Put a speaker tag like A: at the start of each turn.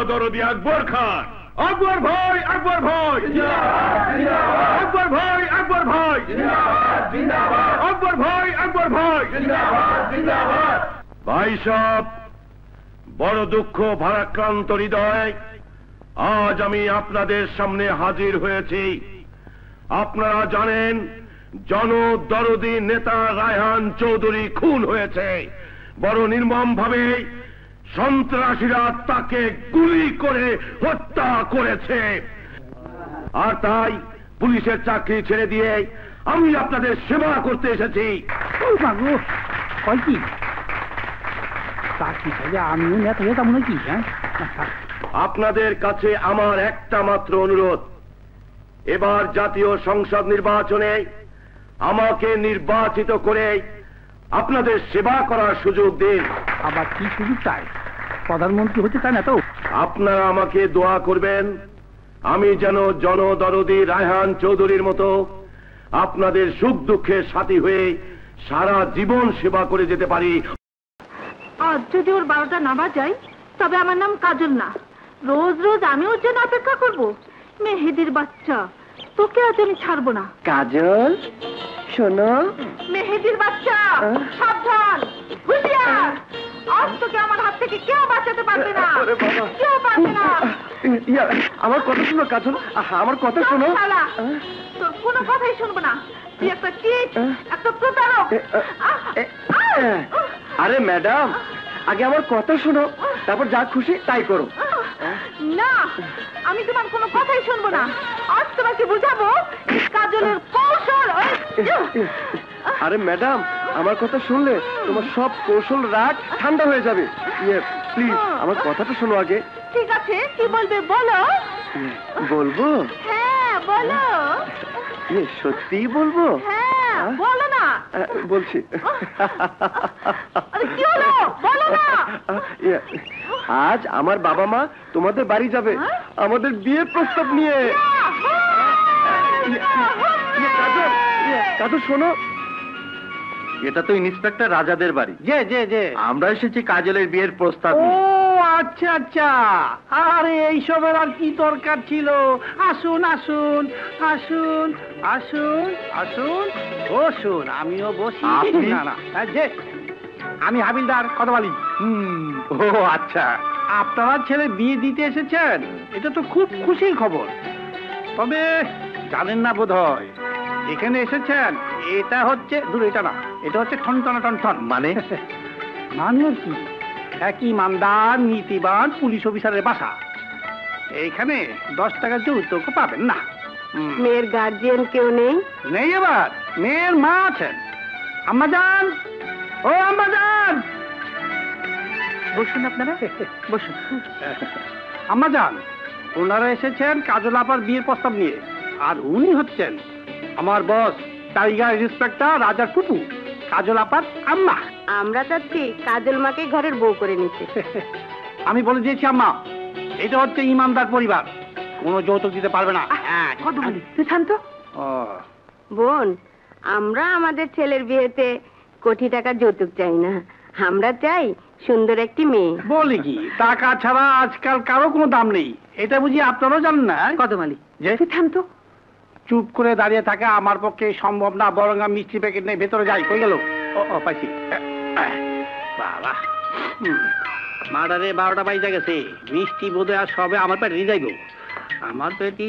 A: দরদি আকবর খান। আকবর ভাই, আকবর ভাই, আকবর ভাই, আকবর ভাই, আকবর ভাই, আকবর ভাই। ভাই সাহেব, বড় দুঃখ ভারাক্রান্ত হৃদয় আজ আমি আপনাদের সামনে হাজির হয়েছি। আপনারা জানেন জনদরদি নেতা রায়হান চৌধুরী খুন হয়েছে। বড় নির্মম ভাবে সন্ত্রাসীরা তাকে গুলি করে হত্যা করেছে। আর তাই পুলিশের চাকরি ছেড়ে দিয়ে আমি আপনাদের সেবা করতে এসেছি।
B: আমিও নেতা নেতা মনে কি?
A: আপনাদের কাছে আমার একটা মাত্র অনুরোধ, এবার জাতীয় সংসদ নির্বাচনে আমাকে নির্বাচিত করে আপনাদের সেবা করার সুযোগ দিন।
B: আবার কি সুযোগ চাই? প্রধানমন্ত্রী হতে চায় না তো?
A: আপনারা আমাকে দোয়া করবেন আমি যেন জনদরদি রায়হান চৌধুরীর মতো আপনাদের সুখ দুঃখের সাথী হয়ে সারা জীবন সেবা করে যেতে পারি।
C: আজ যদি ওর 12টা না বাজায় তবে আমার নাম কাজল না। রোজ রোজ আমি ওর জন্য অপেক্ষা করবো? মেহেদির বাচ্চা, তোকে আজ আমি ছাড়বো না।
D: কাজল শোনো,
C: মেহেদির বাচ্চা সাবধান, হুঁশিয়ার। আজ তোকে আমার হাত থেকে কেউ বাঁচাতে পারবে না, কেউ পারবে না।
D: আমার কথা শোনো কাজল, আমার কথা শোনো।
C: তোর কোনো কথাই শুনবো না। তুই একটা চিট, একটা প্রতারক।
D: আরে ম্যাডাম, আগে আমার কথা শোনো, তারপর যা খুশি তাই করো।
C: না, আমি তোমার কোনো কথাই শুনবো না। আজ তোমাকে বুঝাবো কাজলের কৌশল।
D: আরে ম্যাডাম, আমার কথা শুনলে তোমার সব কৌশল রাগ ঠান্ডা হয়ে যাবে। প্লিজ আমার কথাটা শোনো আগে।
C: ঠিক আছে, কি বলবে বলো।
D: বলবো?
C: হ্যাঁ বলো।
D: সত্যিই বলবো?
C: হ্যাঁ বলো না।
D: বলছি।
C: কি হলো বলো না।
D: আজ আমার বাবা মা তোমাদের বাড়ি যাবে আমাদের বিয়ের প্রস্তাব নিয়ে। কাজল শোনো, এটা তো ইন্সপেক্টর রাজাদের বাড়ি।
B: যে
D: আমরা এসেছি কাজলের বিয়ের প্রস্তাব
B: ও
D: নিয়ে।
B: আচ্ছা আচ্ছা, আরে এইসবের আর কি দরকার ছিল? আসুন আসুন আসুন আসুন আসুন, বসুন, আমিও বসি। না না, যে আমি হাবিলদার কতবালি।
D: ও আচ্ছা,
B: আপনারা ছেলে বিয়ে দিতে এসেছেন, এটা তো খুব খুশির খবর। তবে জানেন না বোধ হয় এখানে এসেছেন, এটা হচ্ছে দূর, এটা না, এটা হচ্ছে ঠনঠনা টনঠন।
D: মানে?
B: মানে কি? এক ইমানদার নীতিবান পুলিশ অফিসারের বাসা। এইখানে 10 টাকা যৌতুক পাবেন না।
C: মেয়ের গার্জিয়ান কেউ নেই?
B: নেই। এবার মেয়ের মা আছেন। আম্মাজান, ও আম্মাজান,
C: বসুন আপনারা, বসুন।
B: আম্মাজান, ওনারা এসেছেন কাজল আপার বিয়ের প্রস্তাব নিয়ে। আর উনি হচ্ছেন আমার বস, টাইগার ইন্সপেক্টর রাজার ফুপু, কাজল আপার আম্মা।
C: আমরা চাচ্ছি কাজল মাকে ঘরের বউ করে নিতে।
B: আমি বলে দিয়েছি আম্মা, এটা হচ্ছে ইমানদার পরিবার, কোনো যৌতুক দিতে পারবে না।
C: কত বলি, তুই শান্ত।
E: বোন, আমরা আমাদের ছেলের বিয়েতে কোটি টাকা যৌতুক চাই না, আমরা চাই সুন্দর একটি মেয়ে।
B: বলি কি, টাকা ছাড়া আজকাল কারো কোনো দাম নেই, এটা বুঝি আপনারাও জানেন না?
C: কত মালি,
B: যে
C: তুই শান্ত।
B: চুপ করে দাঁড়িয়ে থাকা আমার পক্ষে সম্ভব না, বরং আমি মিষ্টি প্যাকেট নিয়ে ভেতরে যাই। কই গেল? ও পাইছি। বাবা, মার্ডারে 12টা বাজে গেছে, মিষ্টি বোধহয় আর সবে আমার পেটে যাইব। আমার পেটি